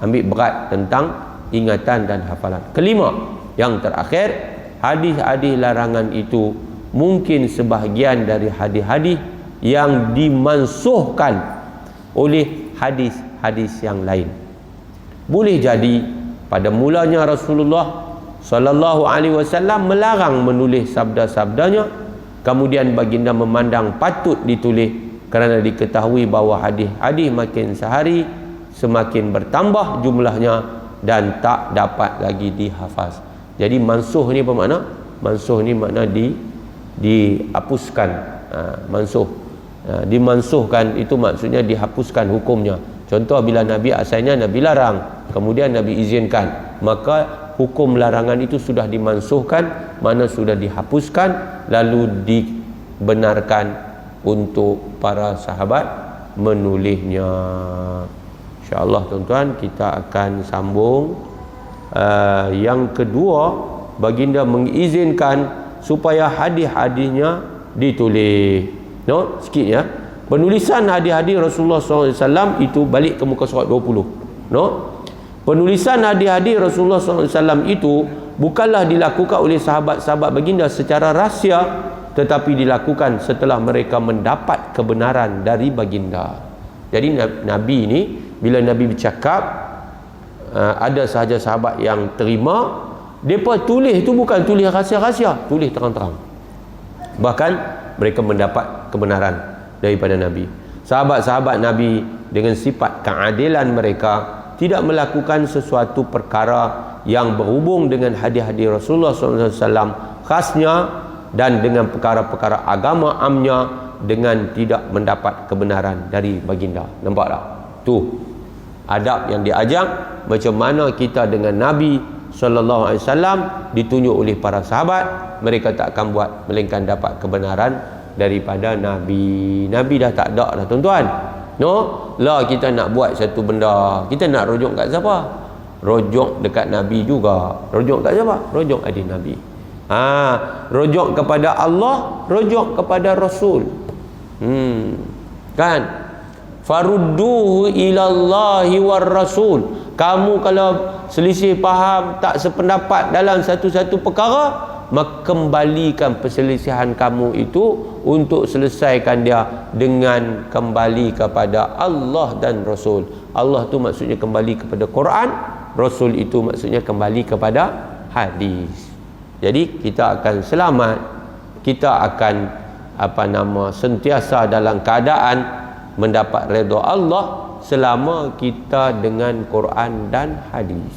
Ambil berat tentang ingatan dan hafalan. Kelima, yang terakhir, hadis-hadis larangan itu mungkin sebahagian dari hadis-hadis yang dimansuhkan oleh hadis-hadis yang lain. Boleh jadi pada mulanya Rasulullah sallallahu alaihi wasallam melarang menulis sabda-sabdanya, kemudian baginda memandang patut ditulis kerana diketahui bahawa hadis-hadis makin sehari semakin bertambah jumlahnya dan tak dapat lagi dihafaz. Jadi mansuh ni apa makna? Mansuh ni makna dihapuskan. Mansuh. Dimansuhkan itu maksudnya dihapuskan hukumnya. Contoh bila Nabi asalnya Nabi larang, kemudian Nabi izinkan, maka hukum larangan itu sudah dimansuhkan, mana sudah dihapuskan, lalu dibenarkan untuk para sahabat menulisnya. InsyaAllah tuan-tuan, kita akan sambung. Yang kedua, baginda mengizinkan supaya hadis-hadisnya ditulis. Sikit ya. Penulisan hadis-hadis Rasulullah SAW itu balik ke muka surat 20. Penulisan hadis-hadis Rasulullah SAW itu bukanlah dilakukan oleh sahabat-sahabat baginda secara rahsia, tetapi dilakukan setelah mereka mendapat kebenaran dari baginda. Jadi Nabi ini, bila Nabi bercakap, ada sahaja sahabat yang terima, mereka tulis itu bukan tulis rahsia-rahsia, tulis terang-terang. Bahkan mereka mendapat kebenaran daripada Nabi. Sahabat-sahabat Nabi dengan sifat keadilan mereka tidak melakukan sesuatu perkara yang berhubung dengan hadis-hadis Rasulullah SAW khasnya dan dengan perkara-perkara agama amnya dengan tidak mendapat kebenaran dari baginda. Nampak tak? Tu adab yang diajak, macam mana kita dengan Nabi SAW ditunjuk oleh para sahabat, mereka tak akan buat melainkan dapat kebenaran daripada Nabi. Nabi dah tak ada dah tuan-tuan. Lah kita nak buat satu benda, kita nak rujuk kat siapa? Rujuk dekat Nabi juga. Rujuk kat siapa? Rujuk hadis Nabi. Rujuk kepada Allah, rujuk kepada Rasul. Kan? Farudduhu ilallahi war rasul. Kamu kalau selisih faham, tak sependapat dalam satu-satu perkara, maka kembalikan perselisihan kamu itu untuk selesaikan dia dengan kembali kepada Allah dan Rasul. Allah tu maksudnya kembali kepada Quran, Rasul itu maksudnya kembali kepada hadis. Jadi kita akan selamat, kita akan sentiasa dalam keadaan mendapat redha Allah selama kita dengan Quran dan hadis.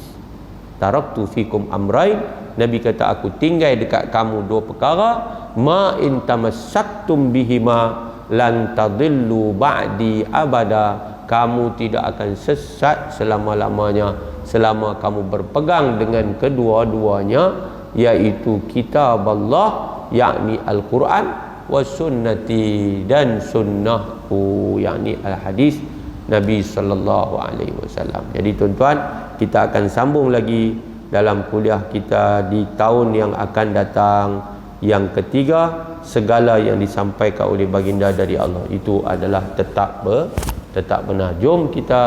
Taraktu fikum amrain, Nabi kata aku tinggal dekat kamu dua perkara, ma in tamassaktum bihima lan tadillu ba'di abada. Kamu tidak akan sesat selama-lamanya selama kamu berpegang dengan kedua-duanya, iaitu kitab Allah, yakni Al-Quran, wa sunnati, dan sunnahku, yakni al-hadis Nabi sallallahu alaihi wasallam. Jadi tuan-tuan, kita akan sambung lagi dalam kuliah kita di tahun yang akan datang, yang ketiga, segala yang disampaikan oleh baginda dari Allah itu adalah tetap benar. Jom kita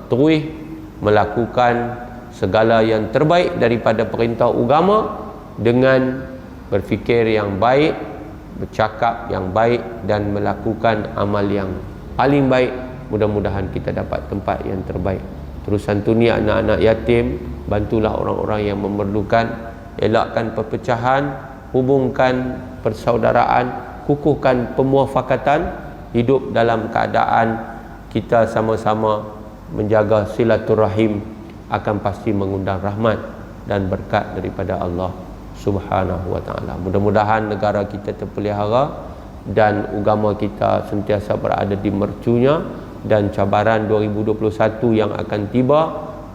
terus melakukan segala yang terbaik daripada perintah agama dengan berfikir yang baik, bercakap yang baik, dan melakukan amal yang paling baik. Mudah-mudahan kita dapat tempat yang terbaik. Terus santuni anak-anak yatim, bantulah orang-orang yang memerlukan, elakkan perpecahan, hubungkan persaudaraan, kukuhkan pemuafakatan, hidup dalam keadaan kita sama-sama menjaga silaturahim, akan pasti mengundang rahmat dan berkat daripada Allah Subhanahu wa taala. Mudah-mudahan negara kita terpelihara dan agama kita sentiasa berada di mercunya, dan cabaran 2021 yang akan tiba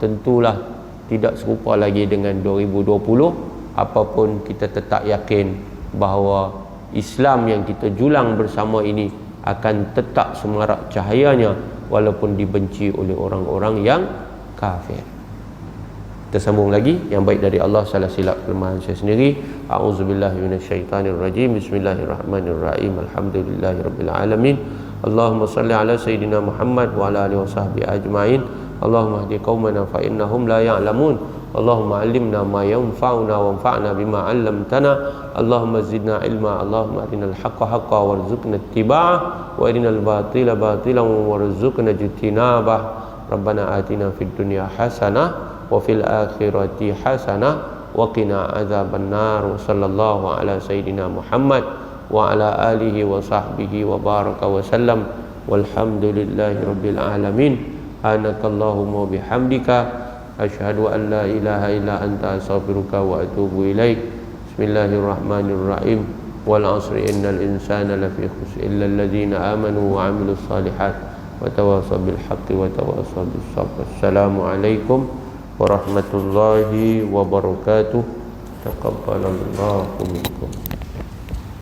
tentulah tidak serupa lagi dengan 2020. Apapun, kita tetap yakin bahawa Islam yang kita julang bersama ini akan tetap semarak cahayanya walaupun dibenci oleh orang-orang yang kafir. Kita sambung lagi. Yang baik dari Allah, salah silap kelemahan saya sendiri. A'udzubillahi minasyaitanirrajim. Bismillahirrahmanirrahim. Alhamdulillahirabbil alamin. Allahumma salli ala sayyidina Muhammad wa ala alihi wasahbihi ajmain. Allahumma hdi qaumana fa innahum la ya'lamun. Allahumma 'allimna ma yanfa'una wanfa'na bima 'allamtana. Allahumma zidna ilma. Allahumma arinal haqqa haqqan warzuqna ittiba'ah wa arinal batila batilan warzuqna ijtinabah. Rabbana atina fid dunya hasanah wa fil akhirati hasanah wa qina adzabannar. Wa sallallahu ala sayyidina Muhammad wa ala alihi wa sahbihi wa baraka wa sallam. Walhamdulillahi rabbil alamin. Anakallahumma bihamdika asyhadu an la ilaha illa anta astaghfiruka wa atubu ilaik. Bismillahirrahmanirrahim. Wal 'asri innal insana lafi khusr illa alladhina amanu wa 'amilus shalihat wa tawassaw bil haqqi wa tawassaw bis sabr. Assalamu alaikum warahmatullahi wabarakatuh. Taqabbalallahu minkum.